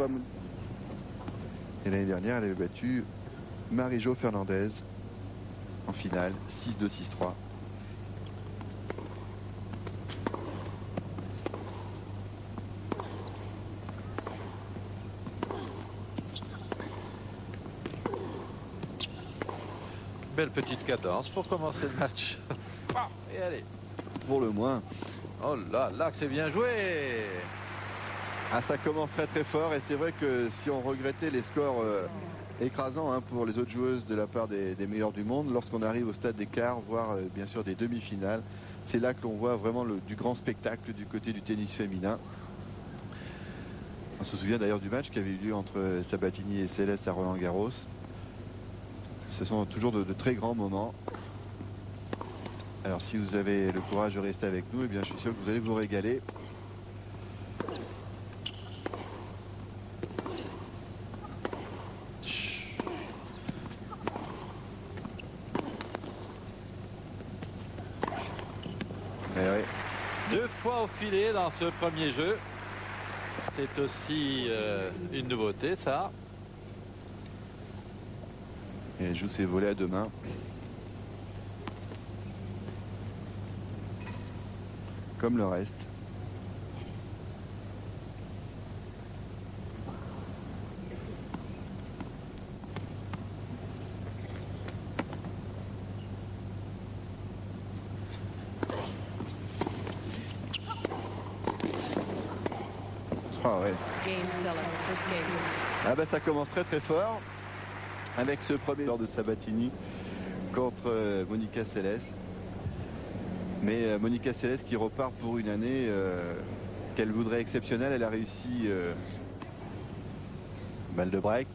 fois. Et l'année dernière, elle avait battu Marie-Jo Fernandez en finale, 6-2, 6-3. Belle petite cadence pour commencer le match. Et allez. Pour le moins. Oh là là, que c'est bien joué. Ah, ça commence très très fort et c'est vrai que si on regrettait les scores écrasants hein, pour les autres joueuses de la part des meilleures du monde, lorsqu'on arrive au stade des quarts, voire bien sûr des demi-finales, c'est là que l'on voit vraiment du grand spectacle du côté du tennis féminin. On se souvient d'ailleurs du match qui avait eu lieu entre Sabatini et Céleste à Roland-Garros. Ce sont toujours de très grands moments. Alors si vous avez le courage de rester avec nous, eh bien, je suis sûr que vous allez vous régaler. Oui. 2 fois au filet dans ce premier jeu. C'est aussi une nouveauté, ça. Et elle joue ses volets à deux mains. Comme le reste. Ah ouais. Ah bah ça commence très très fort avec ce premier lors de Sabatini contre Monica Seles. Mais Monica Seles qui repart pour une année qu'elle voudrait exceptionnelle. Elle a réussi balle de break.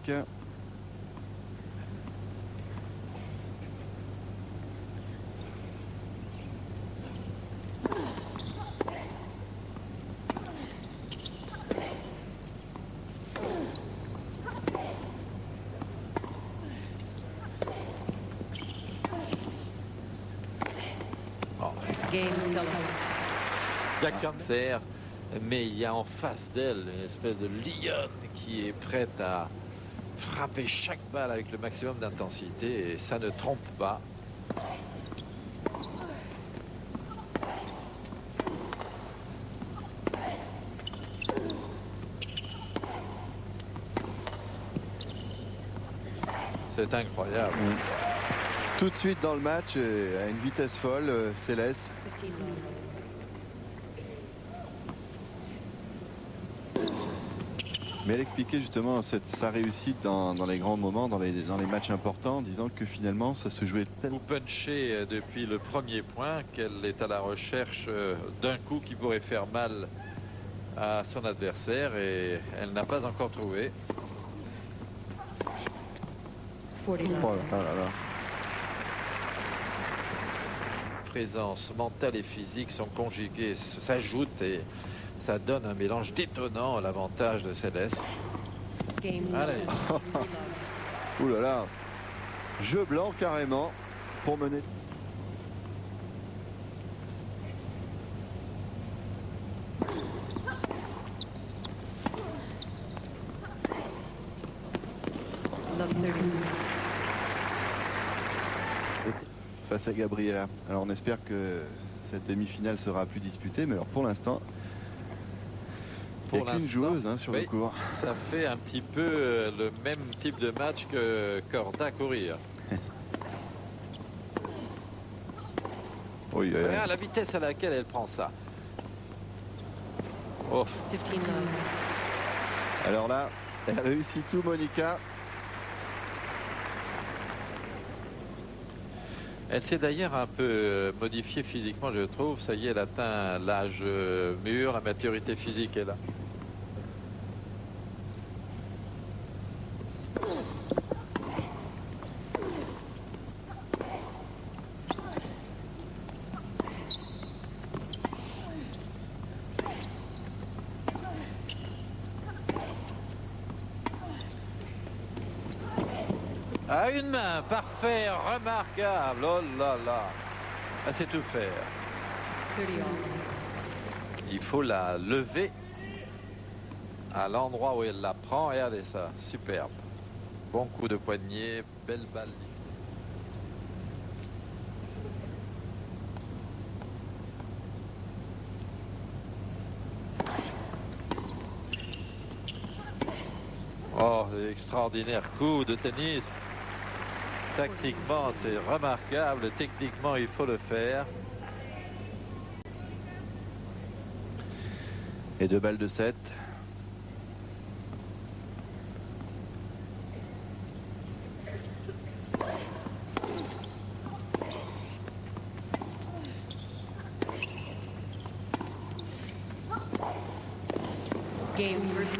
Il y a cancer, mais il y a en face d'elle une espèce de lionne qui est prête à frapper chaque balle avec le maximum d'intensité et ça ne trompe pas. C'est incroyable. Tout de suite dans le match, à une vitesse folle, Céleste. Mais elle expliquait justement sa réussite dans les grands moments, dans les matchs importants, en disant que finalement ça se jouait Vous punchez depuis le premier point qu'elle est à la recherche d'un coup qui pourrait faire mal à son adversaire et elle n'a pas encore trouvé. Oh là là. Présence mentale et physique sont conjuguées, s'ajoutent et ça donne un mélange détonnant à l'avantage de Céleste. Allez. Ouh là là. Jeu blanc carrément pour mener. Face à Gabriela. Alors on espère que cette demi-finale sera plus disputée, mais alors pour l'instant, il n'y a qu'une joueuse sur le court. Ça fait un petit peu le même type de match que Corda courir. Oui, Regarde la vitesse à laquelle elle prend ça. Oh. Alors là, elle réussit tout, Monica. Elle s'est d'ailleurs un peu modifiée physiquement, je trouve. Ça y est, elle atteint l'âge mûr, la maturité physique est là. À une main, parfait, remarquable. Oh là là. Elle sait tout faire. Il faut la lever à l'endroit où elle la prend. Regardez ça, superbe. Bon coup de poignet, belle balle. Oh, extraordinaire coup de tennis. Tactiquement, c'est remarquable. Techniquement, il faut le faire. Et 2 balles de 7.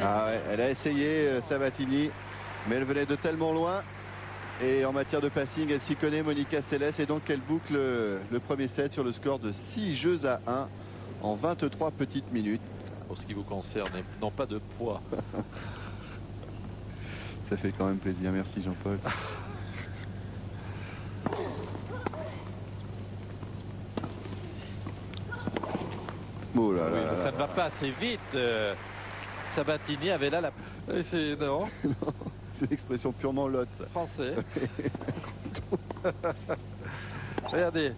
Ah ouais, elle a essayé Sabatini, mais elle venait de tellement loin. Et en matière de passing, elle s'y connaît, Monica Seles, et donc elle boucle le premier set sur le score de 6 jeux à 1 en 23 petites minutes. Pour ce qui vous concerne, non pas de poids. Ça fait quand même plaisir, merci Jean-Paul. Oh là là, oui, ça ne va pas assez vite. Sabatini avait là la... Non, c'est une expression purement lotte. Français. Regardez,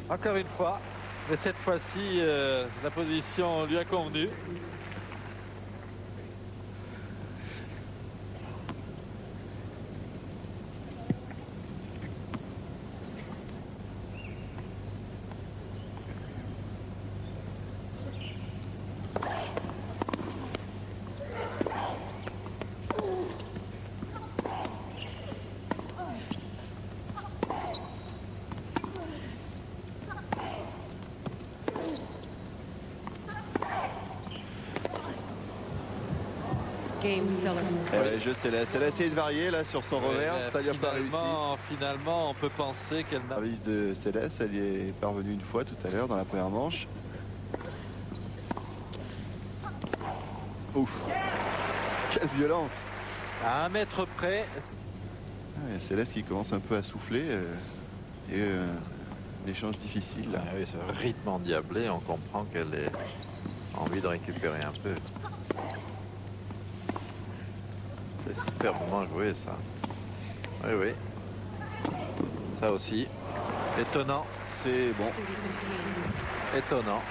encore une fois, mais cette fois-ci, la position lui a convenu. Je sais, elle a essayé de varier là sur son revers, ça lui a pas réussi. Finalement, on peut penser qu'elle n'a... La service de Céleste, elle y est parvenue une fois tout à l'heure dans la première manche. Ouf, quelle violence! À 1 mètre près. Céleste qui commence un peu à souffler et un échange difficile. Là. Ah oui, ce rythme endiablé, on comprend qu'elle a envie de récupérer un peu. C'est superbement joué ça. Oui, oui. Ça aussi. Étonnant. C'est bon. Étonnant.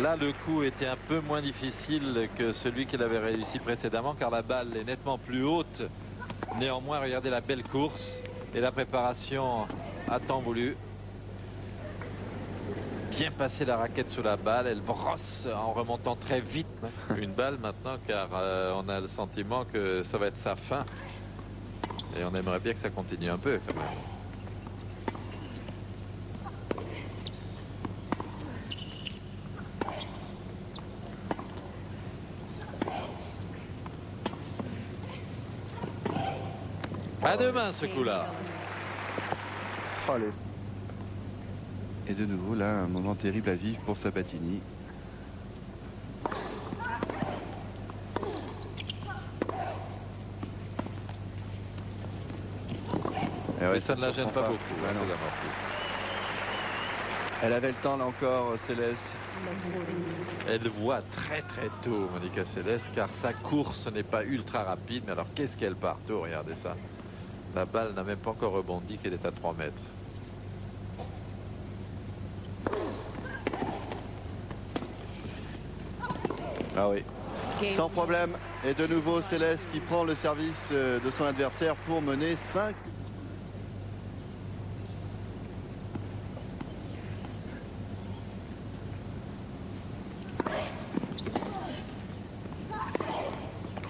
Là, le coup était un peu moins difficile que celui qu'il avait réussi précédemment, car la balle est nettement plus haute. Néanmoins, regardez la belle course et la préparation à temps voulu. Bien passer la raquette sous la balle, elle brosse en remontant très vite une balle maintenant, car on a le sentiment que ça va être sa fin. Et on aimerait bien que ça continue un peu quand même. À demain ce coup-là. Allez. Et de nouveau là, un moment terrible à vivre pour Sabatini. Mais ça ne la gêne pas beaucoup. Ah, elle avait le temps là encore, Céleste. Elle voit très très tôt, Monica Seles, car sa course n'est pas ultra rapide. Mais alors qu'est-ce qu'elle part tôt? Regardez ça. La balle n'a même pas encore rebondi qu'elle est à 3 mètres. Ah oui. Sans problème. Et de nouveau Céleste qui prend le service de son adversaire pour mener 5.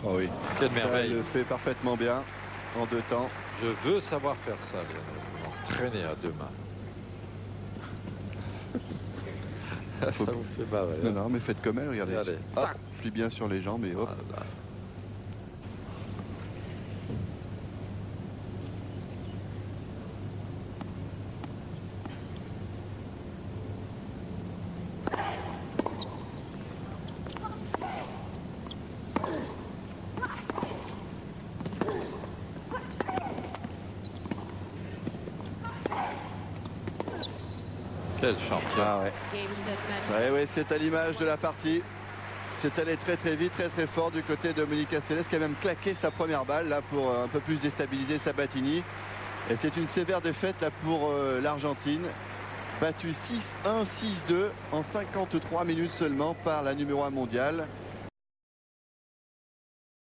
Oh oui. Quelle merveille. Elle le fait parfaitement bien en 2 temps. Je veux savoir faire ça, m'entraîner à 2 mains. Ça vous fait marrer. Non, non, mais faites comme elle, regardez. Allez. Hop, plie bien sur les jambes et hop. Voilà. Quel champion. Ah ouais. Ouais, ouais, c'est à l'image de la partie. c'est allé très très vite, très très fort du côté de Monica Seles qui a même claqué sa première balle là pour un peu plus déstabiliser Sabatini. Et c'est une sévère défaite là pour l'Argentine, battue 6-1, 6-2 en 53 minutes seulement par la numéro 1 mondiale.